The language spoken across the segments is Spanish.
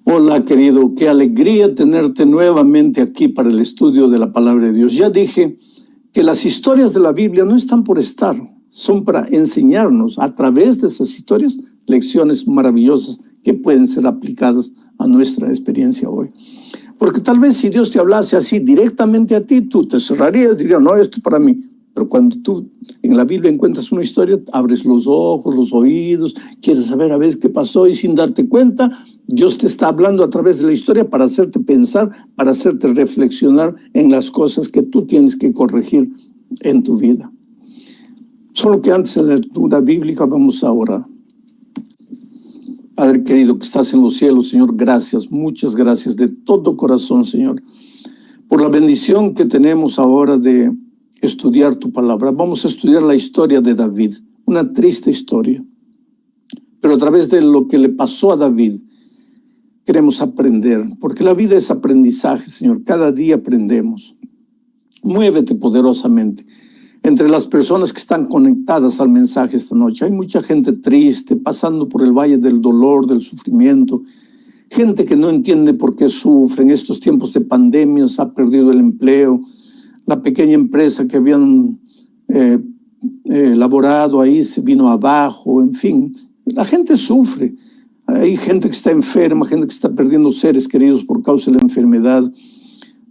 Hola, querido, qué alegría tenerte nuevamente aquí para el estudio de la palabra de Dios. Ya dije que las historias de la Biblia no están por estar, son para enseñarnos a través de esas historias lecciones maravillosas que pueden ser aplicadas a nuestra experiencia hoy. Porque tal vez si Dios te hablase así directamente a ti, tú te cerrarías y dirías, no, esto es para mí. Pero cuando tú en la Biblia encuentras una historia, abres los ojos, los oídos, quieres saber a ver qué pasó y sin darte cuenta, Dios te está hablando a través de la historia para hacerte pensar, para hacerte reflexionar en las cosas que tú tienes que corregir en tu vida. Solo que antes de la lectura bíblica vamos a orar. Padre querido que estás en los cielos, Señor, gracias, muchas gracias de todo corazón, Señor, por la bendición que tenemos ahora de estudiar tu palabra. Vamos a estudiar la historia de David, una triste historia, pero a través de lo que le pasó a David queremos aprender, porque la vida es aprendizaje, Señor, cada día aprendemos. Muévete poderosamente entre las personas que están conectadas al mensaje esta noche. Hay mucha gente triste, pasando por el valle del dolor, del sufrimiento, gente que no entiende por qué sufre en estos tiempos de pandemias, ha perdido el empleo, la pequeña empresa que habían elaborado ahí se vino abajo, en fin, la gente sufre. Hay gente que está enferma, gente que está perdiendo seres queridos por causa de la enfermedad.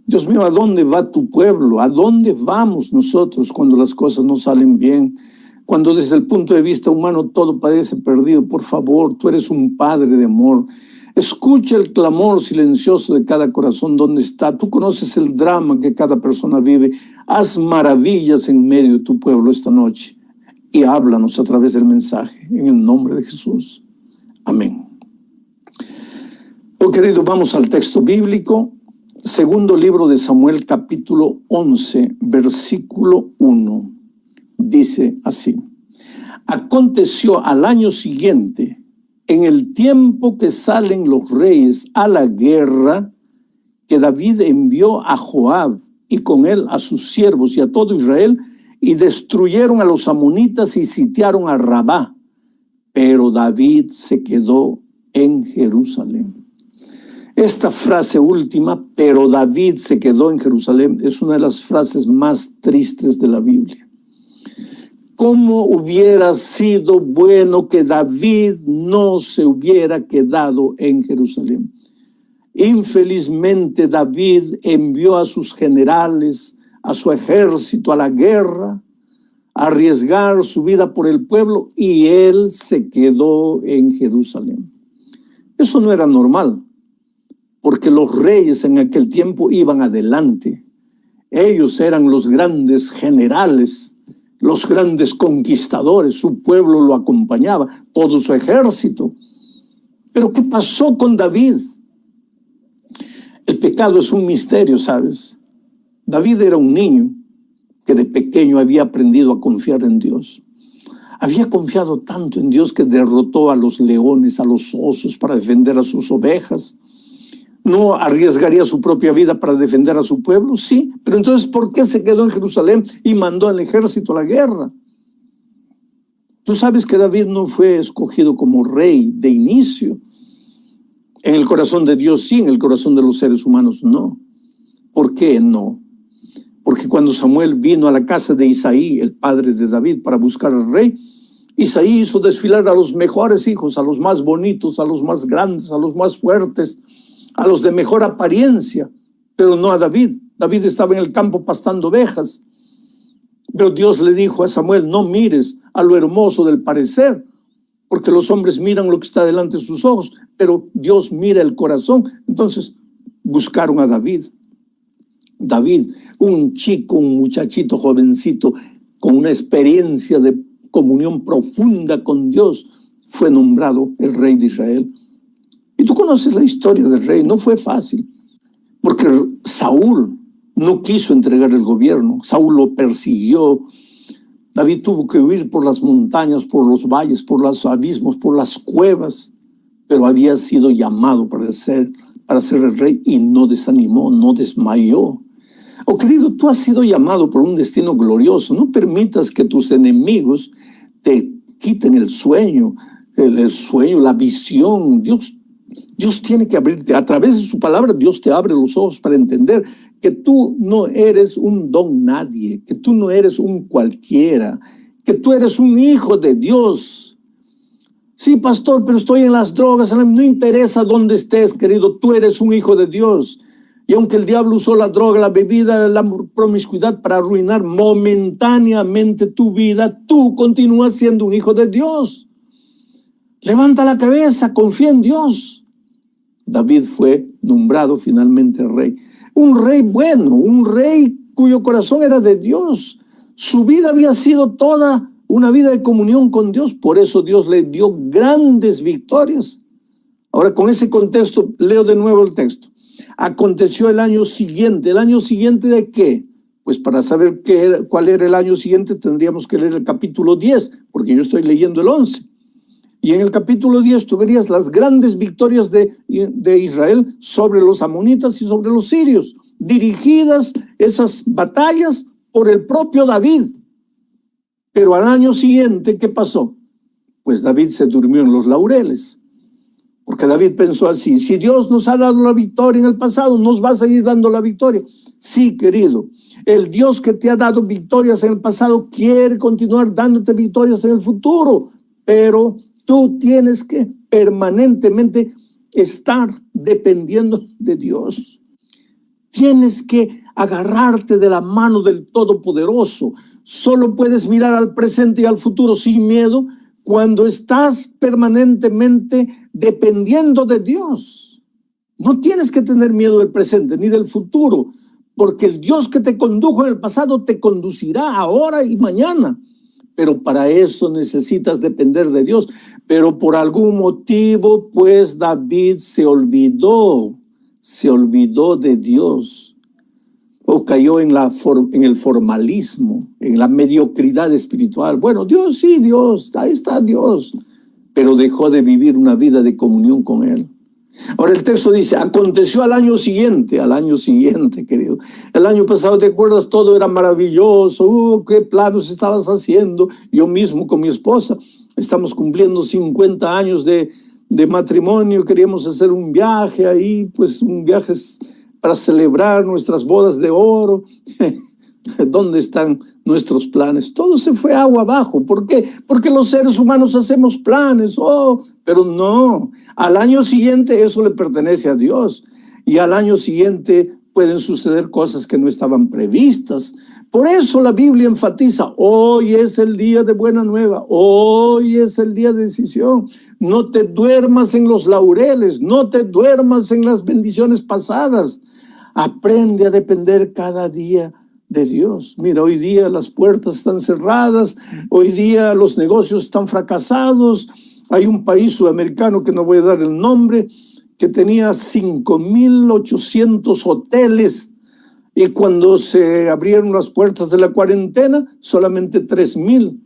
Dios mío, ¿a dónde va tu pueblo? ¿A dónde vamos nosotros cuando las cosas no salen bien? Cuando desde el punto de vista humano todo parece perdido. Por favor, tú eres un Padre de amor. Escucha el clamor silencioso de cada corazón donde está. Tú conoces el drama que cada persona vive. Haz maravillas en medio de tu pueblo esta noche y háblanos a través del mensaje. En el nombre de Jesús. Amén. Oh, querido, vamos al texto bíblico. Segundo libro de Samuel, capítulo 11, versículo 1. Dice así: aconteció al año siguiente, en el tiempo que salen los reyes a la guerra, que David envió a Joab y con él a sus siervos y a todo Israel, y destruyeron a los amonitas y sitiaron a Rabá. Pero David se quedó en Jerusalén. Esta frase última, pero David se quedó en Jerusalén, es una de las frases más tristes de la Biblia. ¿Cómo hubiera sido bueno que David no se hubiera quedado en Jerusalén? Infelizmente David envió a sus generales, a su ejército a la guerra, a arriesgar su vida por el pueblo, y él se quedó en Jerusalén. Eso no era normal, porque los reyes en aquel tiempo iban adelante. Ellos eran los grandes generales, los grandes conquistadores, su pueblo lo acompañaba, todo su ejército. Pero ¿qué pasó con David? El pecado es un misterio, ¿sabes? David era un niño que de pequeño había aprendido a confiar en Dios. Había confiado tanto en Dios que derrotó a los leones, a los osos para defender a sus ovejas. ¿No arriesgaría su propia vida para defender a su pueblo? Sí, pero entonces ¿por qué se quedó en Jerusalén y mandó al ejército a la guerra? Tú sabes que David no fue escogido como rey de inicio. En el corazón de Dios sí, en el corazón de los seres humanos no. ¿Por qué no? Porque cuando Samuel vino a la casa de Isaí, el padre de David, para buscar al rey, Isaí hizo desfilar a los mejores hijos, a los más bonitos, a los más grandes, a los más fuertes, a los de mejor apariencia, pero no a David. David estaba en el campo pastando ovejas. Pero Dios le dijo a Samuel, no mires a lo hermoso del parecer, porque los hombres miran lo que está delante de sus ojos, pero Dios mira el corazón. Entonces buscaron a David. David, un chico, un muchachito jovencito, con una experiencia de comunión profunda con Dios, fue nombrado el rey de Israel. Y tú conoces la historia del rey, no fue fácil, porque Saúl no quiso entregar el gobierno, Saúl lo persiguió. David tuvo que huir por las montañas, por los valles, por los abismos, por las cuevas, pero había sido llamado para ser el rey y no desanimó, no desmayó. Oh, querido, tú has sido llamado por un destino glorioso. No permitas que tus enemigos te quiten el sueño, la visión. Dios Dios tiene que abrirte. A través de su palabra, Dios te abre los ojos para entender que tú no eres un don nadie, que tú no eres un cualquiera, que tú eres un hijo de Dios. Sí, pastor, pero estoy en las drogas. No interesa dónde estés, querido. Tú eres un hijo de Dios. Y aunque el diablo usó la droga, la bebida, la promiscuidad para arruinar momentáneamente tu vida, tú continúas siendo un hijo de Dios. Levanta la cabeza, confía en Dios. David fue nombrado finalmente rey. Un rey bueno, un rey cuyo corazón era de Dios. Su vida había sido toda una vida de comunión con Dios. Por eso Dios le dio grandes victorias. Ahora, con ese contexto, leo de nuevo el texto. Aconteció el año siguiente. ¿El año siguiente de qué? Pues para saber cuál era el año siguiente tendríamos que leer el capítulo 10, porque yo estoy leyendo el 11. Y en el capítulo 10 tú verías las grandes victorias de Israel sobre los amonitas y sobre los sirios, dirigidas esas batallas por el propio David. Pero al año siguiente, ¿qué pasó? Pues David se durmió en los laureles. Porque David pensó así: si Dios nos ha dado la victoria en el pasado, nos va a seguir dando la victoria. Sí, querido, el Dios que te ha dado victorias en el pasado quiere continuar dándote victorias en el futuro, pero tú tienes que permanentemente estar dependiendo de Dios. Tienes que agarrarte de la mano del Todopoderoso. Solo puedes mirar al presente y al futuro sin miedo cuando estás permanentemente dependiendo de Dios. No tienes que tener miedo del presente ni del futuro, porque el Dios que te condujo en el pasado te conducirá ahora y mañana. Pero para eso necesitas depender de Dios. Pero por algún motivo, pues David se olvidó de Dios. O cayó en el formalismo, en la mediocridad espiritual. Bueno, Dios, sí, Dios, ahí está Dios. Pero dejó de vivir una vida de comunión con Él. Ahora el texto dice: aconteció al año siguiente, querido. El año pasado, ¿te acuerdas? Todo era maravilloso. ¿Qué planos estabas haciendo? Yo mismo con mi esposa estamos cumpliendo 50 años de matrimonio. Queríamos hacer un viaje ahí, pues un viaje para celebrar nuestras bodas de oro. ¿Dónde están nuestros planes? Todo se fue agua abajo. ¿Por qué? Porque los seres humanos hacemos planes. Pero no. Al año siguiente eso le pertenece a Dios. Y al año siguiente pueden suceder cosas que no estaban previstas. Por eso la Biblia enfatiza: hoy es el día de buena nueva. Hoy es el día de decisión. No te duermas en los laureles. No te duermas en las bendiciones pasadas. Aprende a depender cada día de Dios. Mira, hoy día las puertas están cerradas, hoy día los negocios están fracasados. Hay un país sudamericano, que no voy a dar el nombre, que tenía 5,800 hoteles, y cuando se abrieron las puertas de la cuarentena, solamente 3,000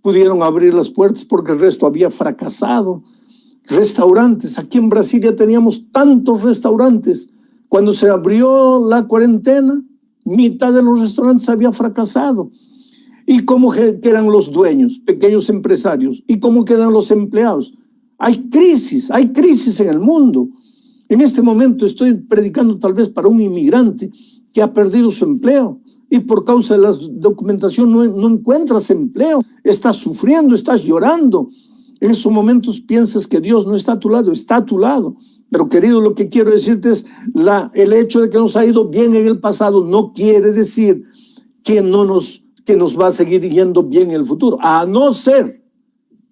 pudieron abrir las puertas porque el resto había fracasado. Restaurantes, aquí en Brasilia teníamos tantos restaurantes. Cuando se abrió la cuarentena, mitad de los restaurantes había fracasado. ¿Y cómo quedan los dueños, pequeños empresarios? ¿Y cómo quedan los empleados? Hay crisis en el mundo. En este momento estoy predicando tal vez para un inmigrante que ha perdido su empleo y por causa de la documentación no encuentras empleo. Estás sufriendo, estás llorando. En esos momentos piensas que Dios no está a tu lado. Está a tu lado. Pero querido, lo que quiero decirte es el hecho de que nos ha ido bien en el pasado no quiere decir que nos va a seguir yendo bien en el futuro, a no ser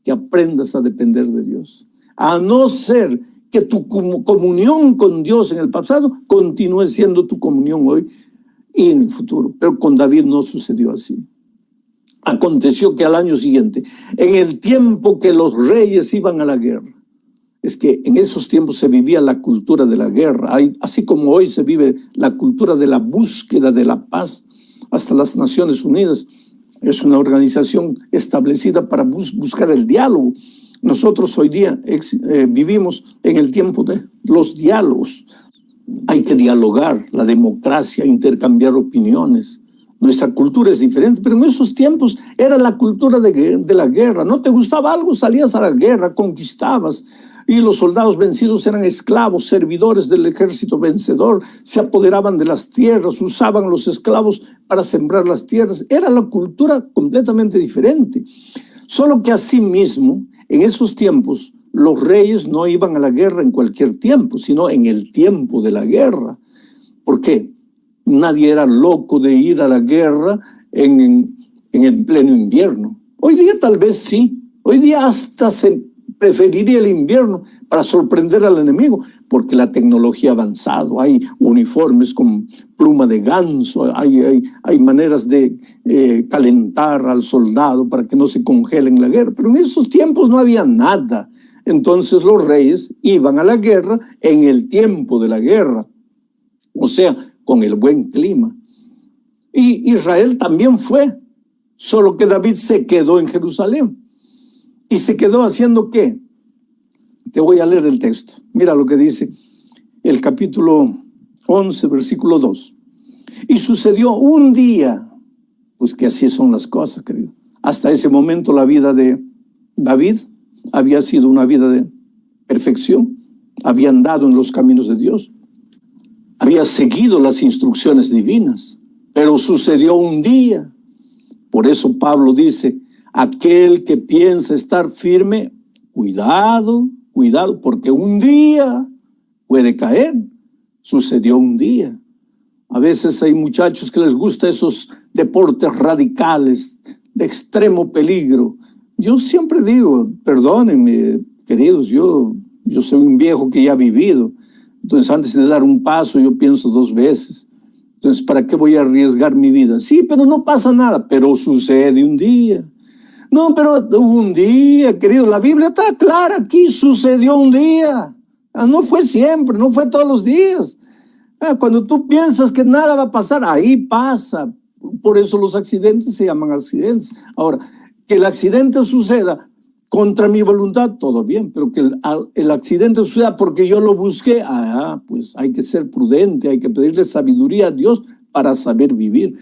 que aprendas a depender de Dios, a no ser que tu comunión con Dios en el pasado continúe siendo tu comunión hoy y en el futuro. Pero con David no sucedió así. Aconteció que al año siguiente, en el tiempo que los reyes iban a la guerra, es que en esos tiempos se vivía la cultura de la guerra, así como hoy se vive la cultura de la búsqueda de la paz. Hasta las Naciones Unidas es una organización establecida para buscar el diálogo. Nosotros hoy día vivimos en el tiempo de los diálogos. Hay que dialogar, la democracia, intercambiar opiniones. Nuestra cultura es diferente, pero en esos tiempos era la cultura de la guerra. ¿No te gustaba algo? Salías a la guerra, conquistabas. y los soldados vencidos eran esclavos, servidores del ejército vencedor, se apoderaban de las tierras, usaban los esclavos para sembrar las tierras. Era la cultura completamente diferente. Solo que asimismo, en esos tiempos, los reyes no iban a la guerra en cualquier tiempo, sino en el tiempo de la guerra. ¿Por qué? Nadie era loco de ir a la guerra en el pleno invierno. Hoy día tal vez sí. Hoy día hasta se preferiría el invierno para sorprender al enemigo, porque la tecnología ha avanzado. Hay uniformes con pluma de ganso, hay maneras de calentar al soldado para que no se congele en la guerra. Pero en esos tiempos no había nada. Entonces los reyes iban a la guerra en el tiempo de la guerra, o sea, con el buen clima. Y Israel también fue, solo que David se quedó en Jerusalén. ¿Y se quedó haciendo qué? Te voy a leer el texto. Mira lo que dice el capítulo 11, versículo 2. Y sucedió un día, pues que así son las cosas, querido. Hasta ese momento la vida de David había sido una vida de perfección. Había andado en los caminos de Dios. Había seguido las instrucciones divinas. Pero sucedió un día. Por eso Pablo dice, aquel que piensa estar firme, cuidado, cuidado, porque un día puede caer. Sucedió un día. A veces hay muchachos que les gusta esos deportes radicales de extremo peligro. Yo siempre digo, perdónenme, queridos, yo soy un viejo que ya ha vivido. Entonces, antes de dar un paso, yo pienso 2 veces. Entonces, ¿para qué voy a arriesgar mi vida? Sí, pero no pasa nada, pero sucede un día. No, pero un día, querido, la Biblia está clara aquí, sucedió un día. No fue siempre, no fue todos los días. Cuando tú piensas que nada va a pasar, ahí pasa. Por eso los accidentes se llaman accidentes. Ahora, que el accidente suceda contra mi voluntad, todo bien, pero que el accidente suceda porque yo lo busqué, pues hay que ser prudente, hay que pedirle sabiduría a Dios para saber vivir.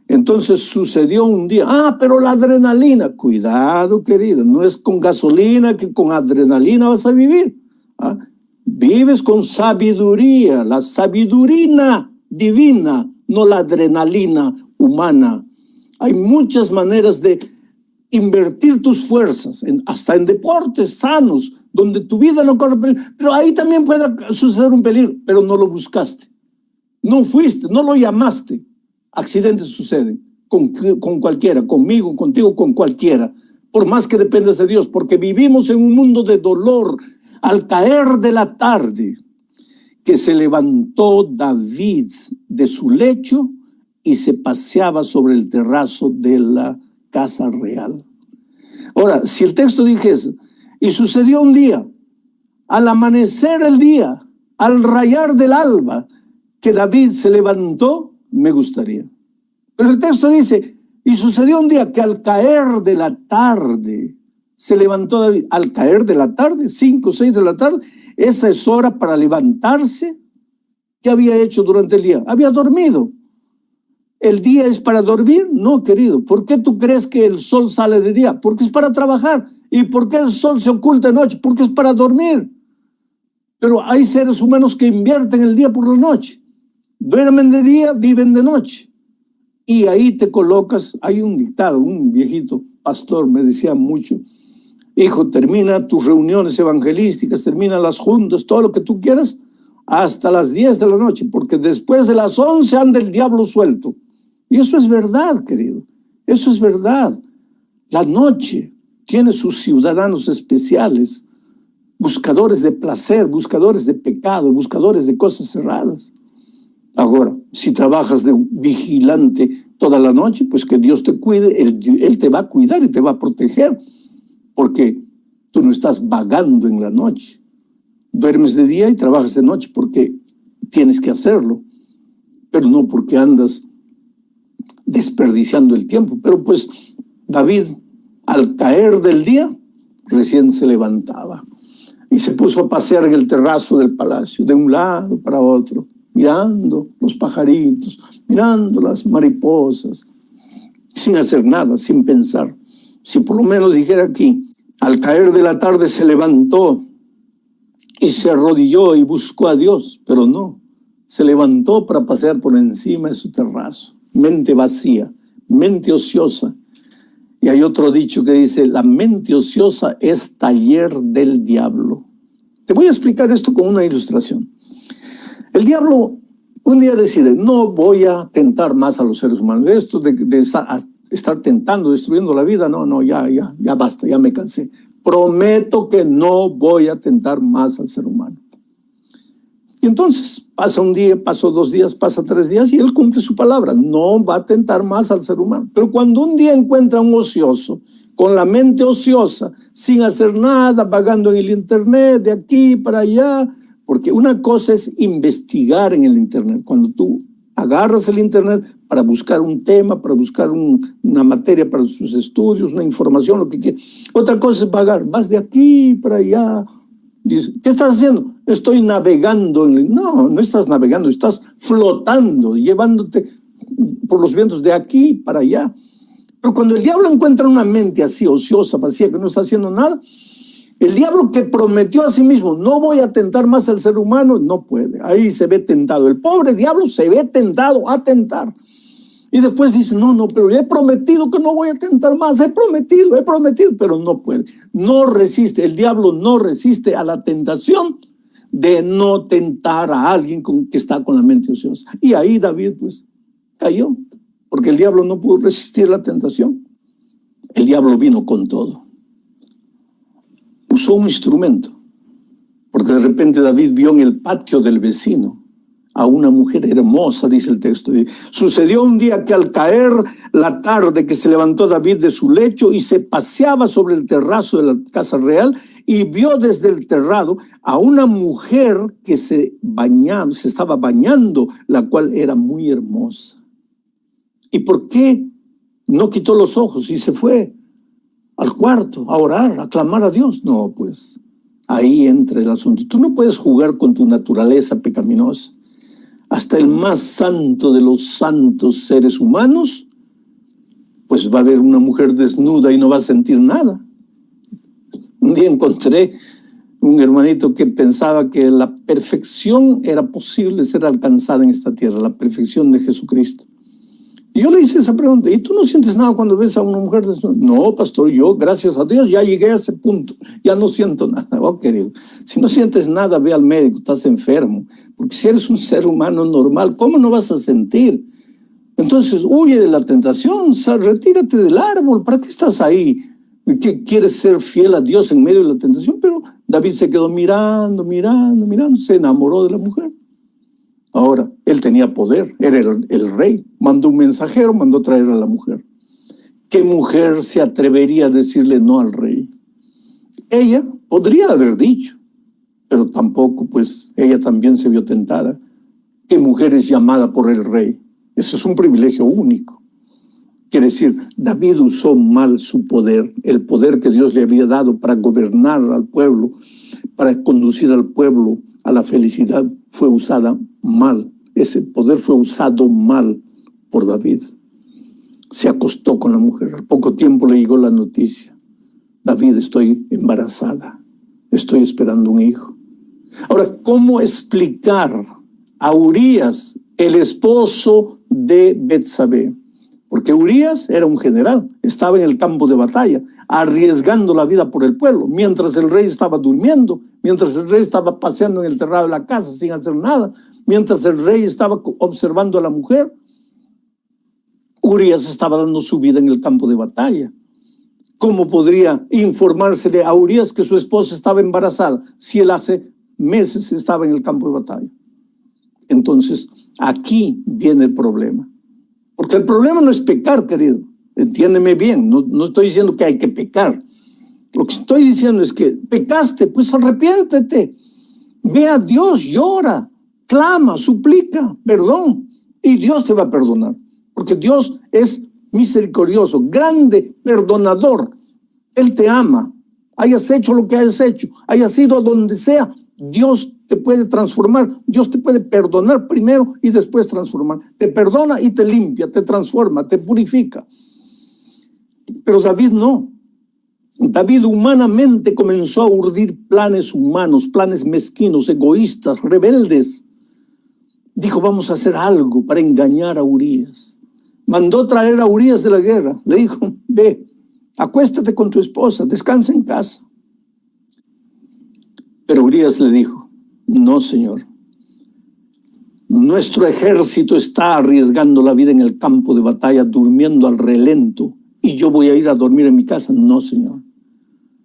Entonces sucedió un día, pero la adrenalina, cuidado querido, no es con gasolina que con adrenalina vas a vivir. Vives con sabiduría, la sabiduría divina, no la adrenalina humana. Hay muchas maneras de invertir tus fuerzas, hasta en deportes sanos, donde tu vida no corre peligro, pero ahí también puede suceder un peligro, pero no lo buscaste, no fuiste, no lo llamaste. Accidentes suceden con cualquiera, conmigo, contigo, con cualquiera, por más que dependas de Dios, porque vivimos en un mundo de dolor. Al caer de la tarde, que se levantó David de su lecho y se paseaba sobre el terrazo de la casa real. Ahora, si el texto dijese, y sucedió un día, al amanecer el día, al rayar del alba, que David se levantó, me gustaría. Pero el texto dice, y sucedió un día que al caer de la tarde, se levantó David. Al caer de la tarde, 5 o 6 de la tarde, esa es hora para levantarse. ¿Qué había hecho durante el día? Había dormido. ¿El día es para dormir? No, querido. ¿Por qué tú crees que el sol sale de día? Porque es para trabajar. ¿Y por qué el sol se oculta de noche? Porque es para dormir. Pero hay seres humanos que invierten el día por la noche. Duermen de día, viven de noche. Y ahí te colocas. Hay un dictado, un viejito pastor me decía mucho, hijo, termina tus reuniones evangelísticas, termina las juntas, todo lo que tú quieras, hasta las 10 de la noche, porque después de las 11 anda el diablo suelto. Y eso es verdad, querido. Eso es verdad. La noche tiene sus ciudadanos especiales, buscadores de placer, buscadores de pecado, buscadores de cosas cerradas. Ahora, si trabajas de vigilante toda la noche, pues que Dios te cuide, Él te va a cuidar y te va a proteger, porque tú no estás vagando en la noche. Duermes de día y trabajas de noche porque tienes que hacerlo, pero no porque andas desperdiciando el tiempo. Pero pues David, al caer del día, recién se levantaba y se puso a pasear en el terrazo del palacio, de un lado para otro, mirando los pajaritos, mirando las mariposas, sin hacer nada, sin pensar. Si por lo menos dijera aquí, al caer de la tarde se levantó y se arrodilló y buscó a Dios, pero no. Se levantó para pasear por encima de su terrazo. Mente vacía, mente ociosa. Y hay otro dicho que dice, la mente ociosa es taller del diablo. Te voy a explicar esto con una ilustración. El diablo un día decide, no voy a tentar más a los seres humanos. Esto de estar tentando, destruyendo la vida, no, ya basta, ya me cansé. Prometo que no voy a tentar más al ser humano. Y entonces pasa un día, pasó 2 días, pasa 3 días y él cumple su palabra. No va a tentar más al ser humano. Pero cuando un día encuentra a un ocioso, con la mente ociosa, sin hacer nada, vagando en el internet, de aquí para allá, porque una cosa es investigar en el internet. Cuando tú agarras el internet para buscar un tema, para buscar una materia para sus estudios, una información, lo que quieras. Otra cosa es vagar, vas de aquí para allá. Dice, ¿qué estás haciendo? Estoy navegando. No estás navegando, estás flotando, llevándote por los vientos de aquí para allá. Pero cuando el diablo encuentra una mente así, ociosa, vacía, que no está haciendo nada, el diablo que prometió a sí mismo, no voy a tentar más al ser humano, no puede. Ahí se ve tentado. El pobre diablo se ve tentado a tentar. Y después dice, no, pero he prometido que no voy a tentar más. He prometido, pero no puede. No resiste, el diablo no resiste a la tentación de no tentar a alguien que está con la mente ociosa. Y ahí David pues cayó, porque el diablo no pudo resistir la tentación. El diablo vino con todo. Usó un instrumento, porque de repente David vio en el patio del vecino a una mujer hermosa, dice el texto. Sucedió un día que al caer la tarde que se levantó David de su lecho y se paseaba sobre el terrazo de la casa real y vio desde el terrado a una mujer que se estaba bañando, la cual era muy hermosa. ¿Y por qué no quitó los ojos y se fue al cuarto a orar, a clamar a Dios? No, pues ahí entra el asunto. Tú no puedes jugar con tu naturaleza pecaminosa. Hasta el más santo de los santos seres humanos, pues va a haber una mujer desnuda y no va a sentir nada. Un día encontré un hermanito que pensaba que la perfección era posible ser alcanzada en esta tierra, la perfección de Jesucristo. Y yo le hice esa pregunta, ¿y tú no sientes nada cuando ves a una mujer desnuda? No, pastor, yo, gracias a Dios, ya llegué a ese punto, ya no siento nada. Oh, querido, si no sientes nada, ve al médico, estás enfermo. Porque si eres un ser humano normal, ¿cómo no vas a sentir? Entonces, huye de la tentación, retírate del árbol, ¿para qué estás ahí? ¿Qué quieres ser fiel a Dios en medio de la tentación? Pero David se quedó mirando, se enamoró de la mujer. Ahora, él tenía poder, era el rey, mandó un mensajero, mandó traer a la mujer. ¿Qué mujer se atrevería a decirle no al rey? Ella podría haber dicho, pero tampoco, pues, ella también se vio tentada. ¿Qué mujer es llamada por el rey? Ese es un privilegio único. Quiere decir, David usó mal su poder, el poder que Dios le había dado para gobernar al pueblo, para conducir al pueblo a la felicidad, fue usada mal. Ese poder fue usado mal por David. Se acostó con la mujer. Al poco tiempo le llegó la noticia. David, estoy embarazada. Estoy esperando un hijo. Ahora, ¿cómo explicar a Urías, el esposo de Betsabé? Porque Urías era un general, estaba en el campo de batalla, arriesgando la vida por el pueblo, mientras el rey estaba durmiendo, mientras el rey estaba paseando en el terrado de la casa sin hacer nada, mientras el rey estaba observando a la mujer, Urías estaba dando su vida en el campo de batalla. ¿Cómo podría informársele a Urías que su esposa estaba embarazada si él hace meses estaba en el campo de batalla? Entonces, aquí viene el problema. Porque el problema no es pecar, querido. Entiéndeme bien, no estoy diciendo que hay que pecar. Lo que estoy diciendo es que pecaste, pues arrepiéntete. Ve a Dios, llora, clama, suplica, perdón. Y Dios te va a perdonar. Porque Dios es misericordioso, grande, perdonador. Él te ama. Hayas hecho lo que hayas hecho, hayas ido a donde sea, Dios te puede transformar. Dios te puede perdonar primero y después transformar. Te perdona y te limpia, te transforma, te purifica. Pero David no. David humanamente comenzó a urdir planes humanos, planes mezquinos, egoístas, rebeldes. Dijo, vamos a hacer algo para engañar a Urías. Mandó traer a Urías de la guerra. Le dijo, ve, acuéstate con tu esposa, descansa en casa. Pero Urías le dijo, no, Señor. Nuestro ejército está arriesgando la vida en el campo de batalla, durmiendo al relento, y yo voy a ir a dormir en mi casa. No, Señor.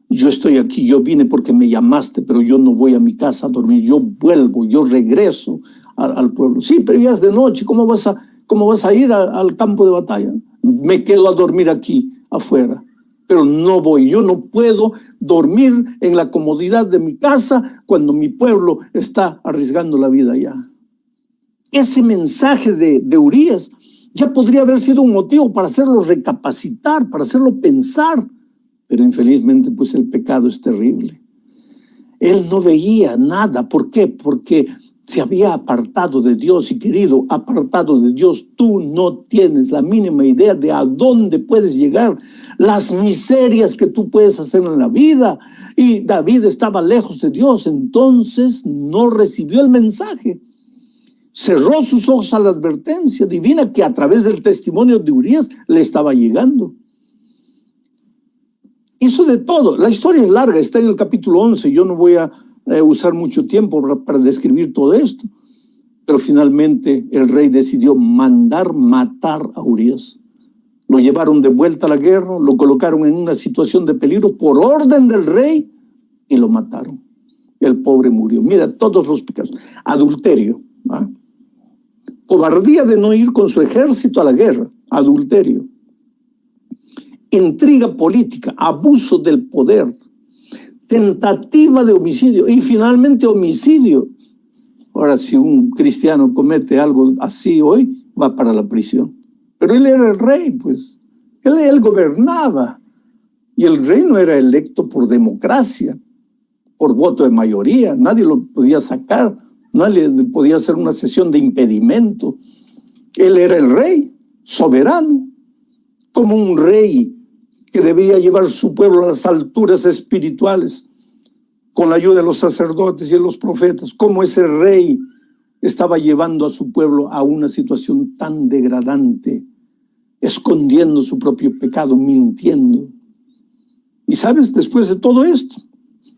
Yo estoy aquí, yo vine porque me llamaste, pero yo no voy a mi casa a dormir. Yo vuelvo, yo regreso al pueblo. Sí, pero ya es de noche, ¿cómo vas a ir al campo de batalla? Me quedo a dormir aquí, afuera. Pero no voy, yo no puedo dormir en la comodidad de mi casa cuando mi pueblo está arriesgando la vida allá. Ese mensaje de Urías ya podría haber sido un motivo para hacerlo recapacitar, para hacerlo pensar. Pero infelizmente, pues el pecado es terrible. Él no veía nada. ¿Por qué? Porque se había apartado de Dios. Y querido, apartado de Dios, tú no tienes la mínima idea de a dónde puedes llegar, las miserias que tú puedes hacer en la vida. Y David estaba lejos de Dios, entonces no recibió el mensaje. Cerró sus ojos a la advertencia divina que a través del testimonio de Urías le estaba llegando. Hizo de todo. La historia es larga, está en el capítulo 11. Yo no voy a usar mucho tiempo para describir todo esto. Pero finalmente el rey decidió mandar matar a Urías. Lo llevaron de vuelta a la guerra, lo colocaron en una situación de peligro por orden del rey y lo mataron. El pobre murió. Mira, todos los pecados. Adulterio, ¿ah? Cobardía de no ir con su ejército a la guerra. Adulterio. Intriga política, abuso del poder, tentativa de homicidio y finalmente homicidio. Ahora, si un cristiano comete algo así hoy, va para la prisión. Pero él era el rey, pues. Él gobernaba. Y el rey no era electo por democracia, por voto de mayoría. Nadie lo podía sacar, nadie podía hacer una sesión de impedimento. Él era el rey, soberano, como un rey que debía llevar su pueblo a las alturas espirituales con la ayuda de los sacerdotes y de los profetas, como ese rey estaba llevando a su pueblo a una situación tan degradante, escondiendo su propio pecado, mintiendo. Y sabes, después de todo esto,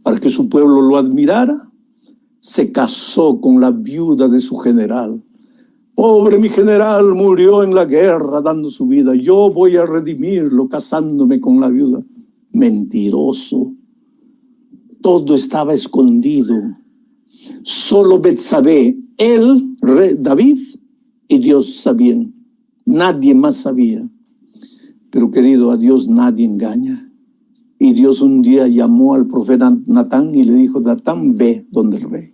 para que su pueblo lo admirara, se casó con la viuda de su general. Pobre mi general, murió en la guerra dando su vida. Yo voy a redimirlo casándome con la viuda. Mentiroso. Todo estaba escondido. Solo Betsabé, él, David y Dios sabían. Nadie más sabía. Pero querido, a Dios nadie engaña. Y Dios un día llamó al profeta Natán y le dijo, Natán, ve donde el rey.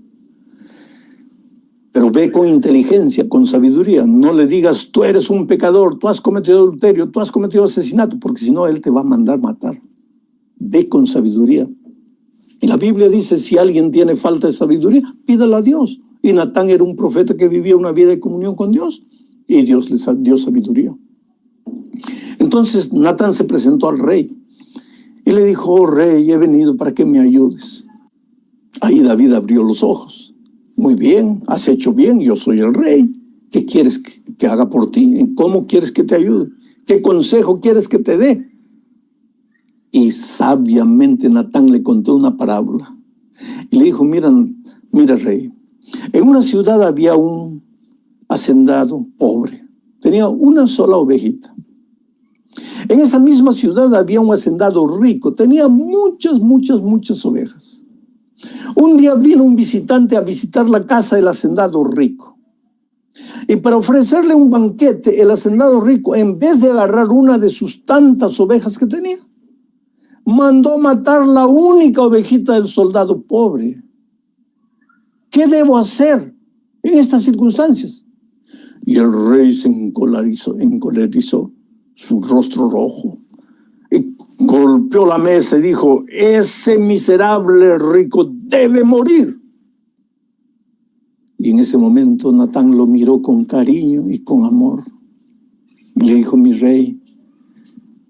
Pero ve con inteligencia, con sabiduría. No le digas, tú eres un pecador, tú has cometido adulterio, tú has cometido asesinato, porque si no, él te va a mandar matar. Ve con sabiduría. Y la Biblia dice, si alguien tiene falta de sabiduría, pídala a Dios. Y Natán era un profeta que vivía una vida de comunión con Dios. Y Dios les dio sabiduría. Entonces Natán se presentó al rey. Y le dijo, oh rey, he venido para que me ayudes. Ahí David abrió los ojos. Muy bien, has hecho bien, yo soy el rey. ¿Qué quieres que haga por ti? ¿Cómo quieres que te ayude? ¿Qué consejo quieres que te dé? Y sabiamente Natán le contó una parábola. Y le dijo, mira rey, en una ciudad había un hacendado pobre. Tenía una sola ovejita. En esa misma ciudad había un hacendado rico. Tenía muchas ovejas. Un día vino un visitante a visitar la casa del hacendado rico. Y para ofrecerle un banquete, el hacendado rico, en vez de agarrar una de sus tantas ovejas que tenía, mandó matar la única ovejita del soldado pobre. ¿Qué debo hacer en estas circunstancias? Y el rey se encolerizó, su rostro rojo, y golpeó la mesa y dijo, ese miserable rico debe morir. Y en ese momento Natán lo miró con cariño y con amor. Y le dijo, mi rey,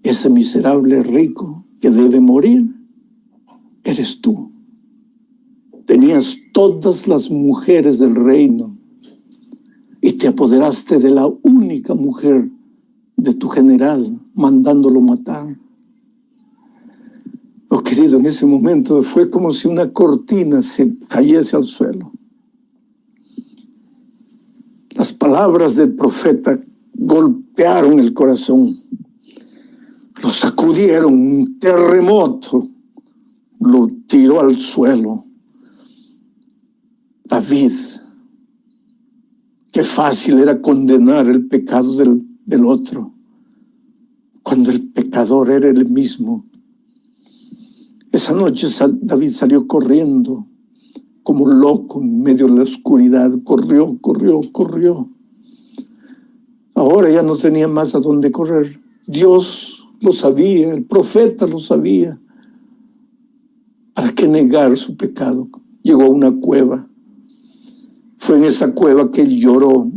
ese miserable rico que debe morir eres tú. Tenías todas las mujeres del reino y te apoderaste de la única mujer de tu general, mandándolo matar. Oh, querido, en ese momento fue como si una cortina se cayese al suelo. Las palabras del profeta golpearon el corazón, lo sacudieron, un terremoto lo tiró al suelo. David, qué fácil era condenar el pecado del otro, cuando el pecador era él mismo. Esa noche David salió corriendo como loco en medio de la oscuridad. Corrió. Ahora ya no tenía más a dónde correr. Dios lo sabía, el profeta lo sabía. ¿Para qué negar su pecado? Llegó a una cueva. Fue en esa cueva que él lloró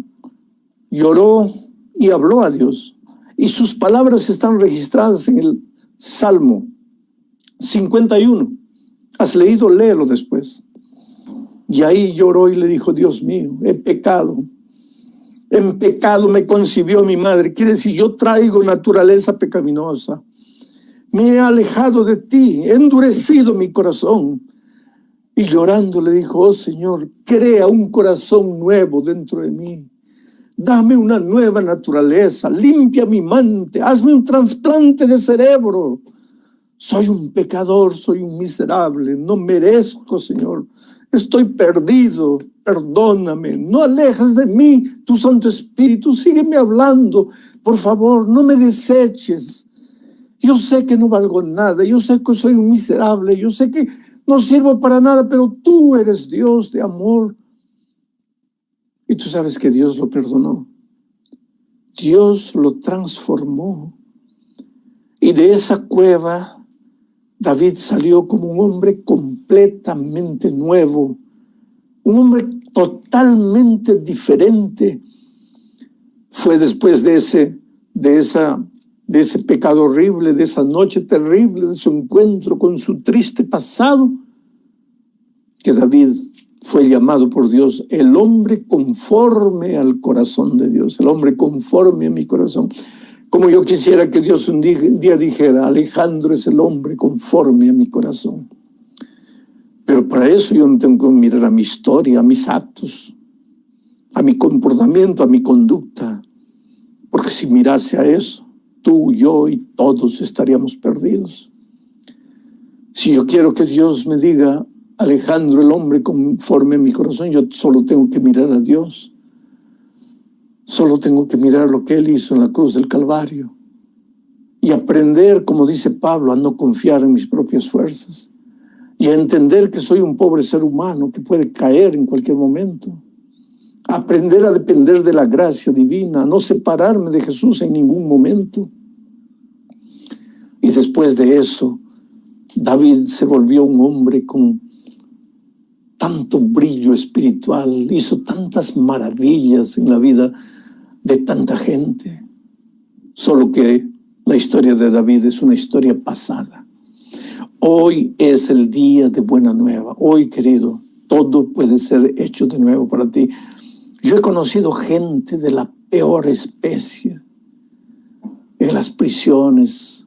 y habló a Dios. Y sus palabras están registradas en el Salmo 51. ¿Has leído? Léelo después. Y ahí lloró y le dijo: Dios mío, he pecado. En pecado me concibió mi madre. Quiere decir, yo traigo naturaleza pecaminosa. Me he alejado de ti, he endurecido mi corazón. Y llorando le dijo: oh Señor, crea un corazón nuevo dentro de mí. Dame una nueva naturaleza, limpia mi mente, hazme un trasplante de cerebro. Soy un pecador, soy un miserable, no merezco, Señor. Estoy perdido, perdóname, no alejes de mí tu Santo Espíritu, sígueme hablando, por favor, no me deseches. Yo sé que no valgo nada, yo sé que soy un miserable, yo sé que no sirvo para nada, pero tú eres Dios de amor. Y tú sabes que Dios lo perdonó. Dios lo transformó. Y de esa cueva David salió como un hombre completamente nuevo, un hombre totalmente diferente. Fue después de ese pecado horrible, de esa noche terrible, de su encuentro con su triste pasado, que David fue llamado por Dios el hombre conforme al corazón de Dios, el hombre conforme a mi corazón. Como yo quisiera que Dios un día dijera: Alejandro es el hombre conforme a mi corazón. Pero para eso yo no tengo que mirar a mi historia, a mis actos, a mi comportamiento, a mi conducta. Porque si mirase a eso, tú, yo y todos estaríamos perdidos. Si yo quiero que Dios me diga: Alejandro, el hombre conforme a mi corazón, yo solo tengo que mirar a Dios. Solo tengo que mirar lo que Él hizo en la cruz del Calvario y aprender, como dice Pablo, a no confiar en mis propias fuerzas y a entender que soy un pobre ser humano que puede caer en cualquier momento. Aprender a depender de la gracia divina, a no separarme de Jesús en ningún momento. Y después de eso, David se volvió un hombre con tanto brillo espiritual, hizo tantas maravillas en la vida de tanta gente. Solo que la historia de David es una historia pasada. Hoy es el día de buena nueva. Hoy, querido, todo puede ser hecho de nuevo para ti. Yo he conocido gente de la peor especie en las prisiones,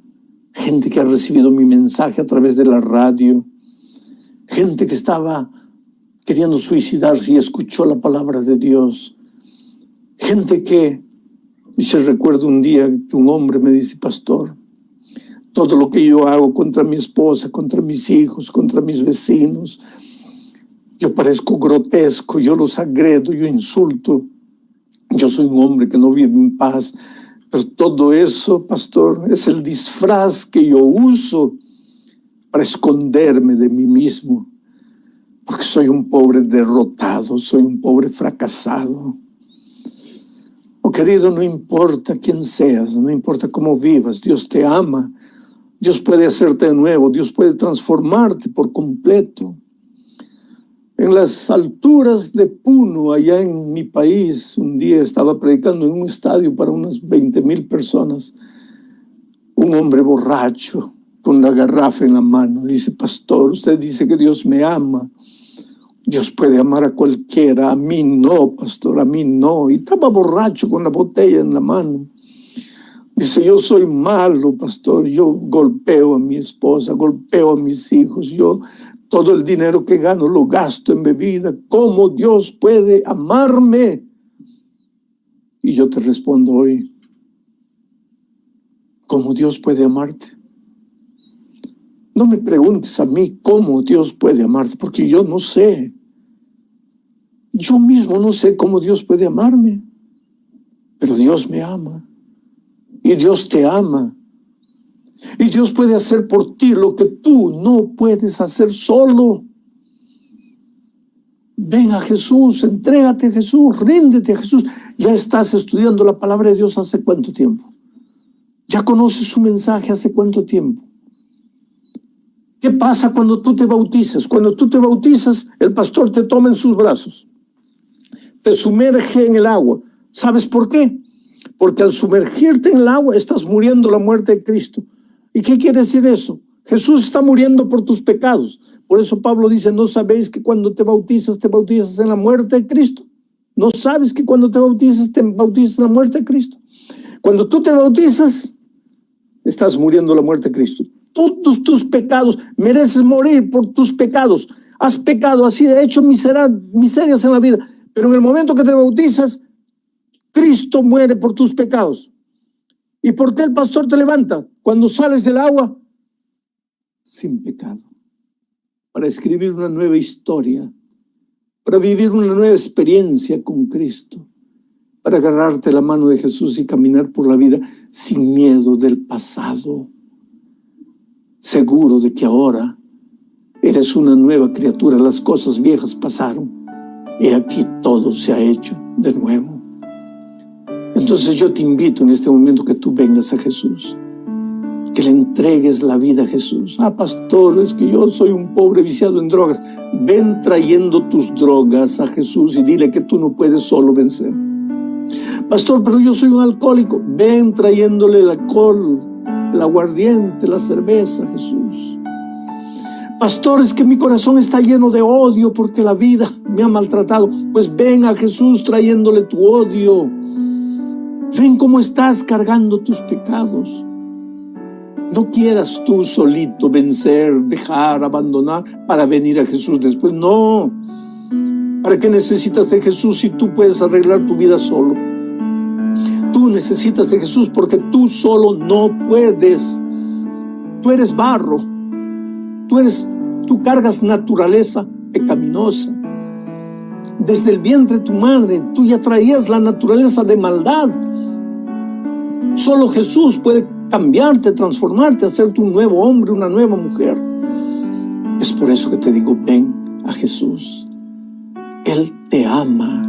gente que ha recibido mi mensaje a través de la radio, gente que estaba queriendo suicidarse y escuchó la palabra de Dios. Gente que, yo recuerdo un día que un hombre me dice: pastor, todo lo que yo hago contra mi esposa, contra mis hijos, contra mis vecinos, yo parezco grotesco, yo los agredo, yo insulto. Yo soy un hombre que no vive en paz. Pero todo eso, pastor, es el disfraz que yo uso para esconderme de mí mismo. Porque soy un pobre derrotado, soy un pobre fracasado. Oh, querido, no importa quién seas, no importa cómo vivas, Dios te ama. Dios puede hacerte de nuevo, Dios puede transformarte por completo. En las alturas de Puno, allá en mi país, un día estaba predicando en un estadio para unas 20,000 personas. Un hombre borracho, con la garrafa en la mano. Dice, pastor, usted dice que Dios me ama. Dios puede amar a cualquiera. A mí no, pastor, a mí no. Y estaba borracho con la botella en la mano. Dice, yo soy malo, pastor. Yo golpeo a mi esposa, golpeo a mis hijos. Yo todo el dinero que gano lo gasto en bebida. ¿Cómo Dios puede amarme? Y yo te respondo hoy, ¿cómo Dios puede amarte? No me preguntes a mí cómo Dios puede amarte, porque yo no sé. Yo mismo no sé cómo Dios puede amarme, pero Dios me ama y Dios te ama. Y Dios puede hacer por ti lo que tú no puedes hacer solo. Ven a Jesús, entrégate a Jesús, ríndete a Jesús. Ya estás estudiando la palabra de Dios hace cuánto tiempo. Ya conoces su mensaje hace cuánto tiempo. ¿Qué pasa cuando tú te bautizas? Cuando tú te bautizas, el pastor te toma en sus brazos, te sumerge en el agua. ¿Sabes por qué? Porque al sumergirte en el agua estás muriendo la muerte de Cristo. ¿Y qué quiere decir eso? Jesús está muriendo por tus pecados. Por eso Pablo dice, ¿no sabéis que cuando te bautizas en la muerte de Cristo? ¿No sabes que cuando te bautizas en la muerte de Cristo? Cuando tú te bautizas, estás muriendo la muerte de Cristo. Todos tus pecados, mereces morir por tus pecados. Has pecado, has hecho miserias en la vida. Pero en el momento que te bautizas, Cristo muere por tus pecados. ¿Y por qué el pastor te levanta? Cuando sales del agua, sin pecado. Para escribir una nueva historia. Para vivir una nueva experiencia con Cristo. Para agarrarte la mano de Jesús y caminar por la vida sin miedo del pasado. Seguro de que ahora eres una nueva criatura. Las cosas viejas pasaron. Y aquí todo se ha hecho de nuevo. Entonces yo te invito en este momento que tú vengas a Jesús, que le entregues la vida a Jesús. Pastor, es que yo soy un pobre viciado en drogas. Ven trayendo tus drogas a Jesús y dile que tú no puedes solo vencer. Pastor, pero yo soy un alcohólico. Ven trayéndole el alcohol, el aguardiente, la cerveza a Jesús. Pastor, es que mi corazón está lleno de odio porque la vida me ha maltratado. Pues ven a Jesús trayéndole tu odio. Ven cómo estás cargando tus pecados. No quieras tú solito vencer, dejar, abandonar para venir a Jesús después. No. ¿Para qué necesitas de Jesús si tú puedes arreglar tu vida solo? Tú necesitas de Jesús porque tú solo no puedes. Tú eres barro. Tú cargas naturaleza pecaminosa. Desde el vientre de tu madre, tú ya traías la naturaleza de maldad. Solo Jesús puede cambiarte, transformarte, hacerte un nuevo hombre, una nueva mujer. Es por eso que te digo, ven a Jesús. Él te ama.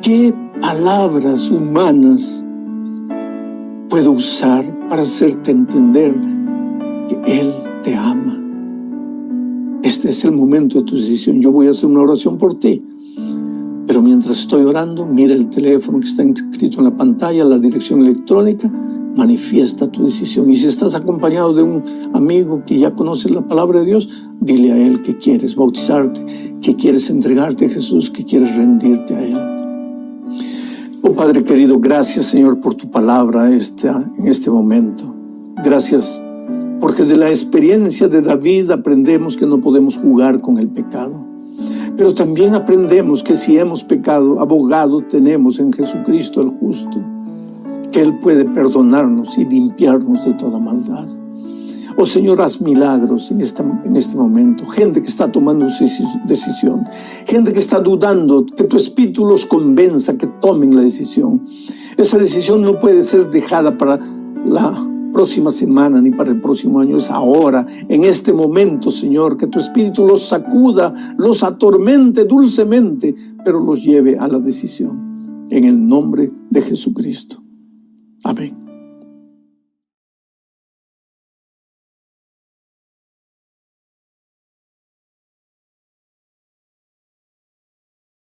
¿Qué palabras humanas puedo usar para hacerte entender que Él te ama? Este es el momento de tu decisión. Yo voy a hacer una oración por ti. Pero mientras estoy orando, mira el teléfono que está inscrito en la pantalla, la dirección electrónica, manifiesta tu decisión. Y si estás acompañado de un amigo que ya conoce la palabra de Dios, dile a él que quieres bautizarte, que quieres entregarte a Jesús, que quieres rendirte a Él. Oh Padre querido, gracias Señor por tu palabra en este momento. Gracias porque de la experiencia de David aprendemos que no podemos jugar con el pecado. Pero también aprendemos que si hemos pecado, abogado tenemos en Jesucristo el justo, que Él puede perdonarnos y limpiarnos de toda maldad. Oh Señor, haz milagros en este momento. Gente que está tomando su decisión, gente que está dudando, que tu Espíritu los convenza que tomen la decisión. Esa decisión no puede ser dejada para la próxima semana ni para el próximo año. Es ahora, en este momento, Señor, que tu Espíritu los sacuda, los atormente dulcemente, pero los lleve a la decisión. En el nombre de Jesucristo. Amén.